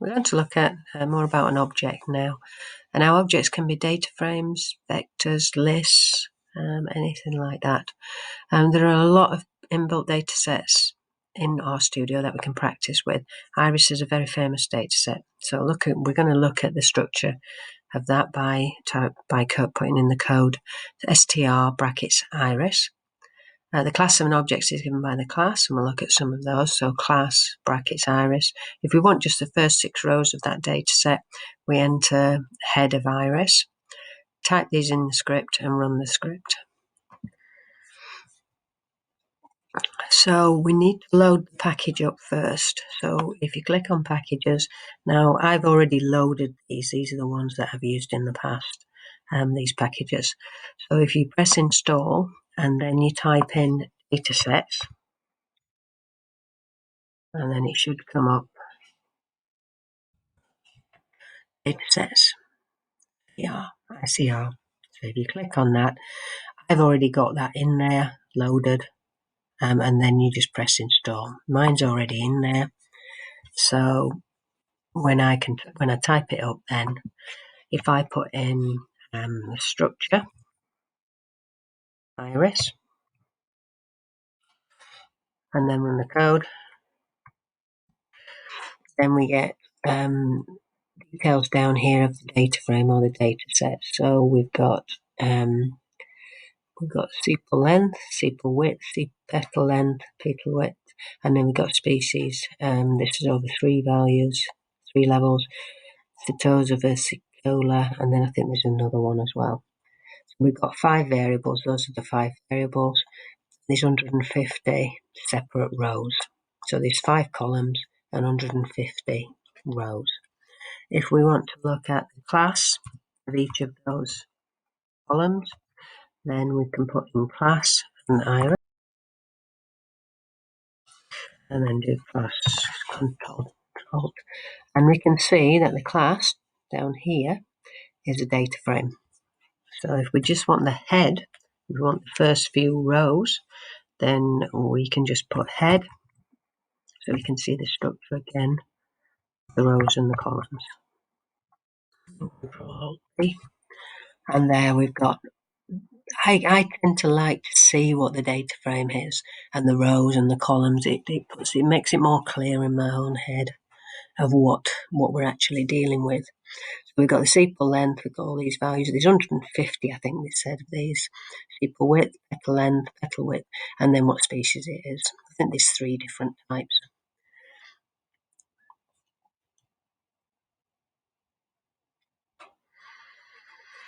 We're going to look at more about an object now. And our objects can be data frames, vectors, lists, anything like that. There are a lot of inbuilt data sets in RStudio that we can practice with. Iris is a very famous data set. So we're going to look at the structure of that by putting in the code str brackets iris. The class of an object is given by the class, and we'll look at some of those. So class brackets iris. If we want just the first 6 rows of that data set, we enter head of iris, type these in the script, and run the script. So we need to load the package up first. So if you click on packages, now I've already loaded these. These are the ones that I've used in the past, these packages. So if you press install and then you type in datasets, and then it should come up datasets, ICR. So if you click on that, I've already got that in there loaded, and then you just press install. Mine's already in there. So when I type it up, then if I put in the structure iris and then run the code, then we get details down here of the data frame or the data set. So we've got sepal length, sepal width, petal length, petal width, and then we've got species. This is over 3 values, 3 levels. Setosa versicolor, and then I think there's another one as well. So we've got 5 variables. Those are the 5 variables. There's 150 separate rows. So there's 5 columns and 150 rows. If we want to look at the class of each of those columns, then we can put in class and iris, and then do class control. And we can see that the class down here is a data frame. So if we just want the head, we want the first few rows, then we can just put head, so we can see the structure again, the rows and the columns. And there we've got, I tend to like to see what the data frame is and the rows and the columns. It makes it more clear in my own head of what we're actually dealing with. So we've got the sepal length, we've got all these values. There's 150, I think they said, of these. Sepal width, petal length, petal width, and then what species it is. I think there's 3 different types.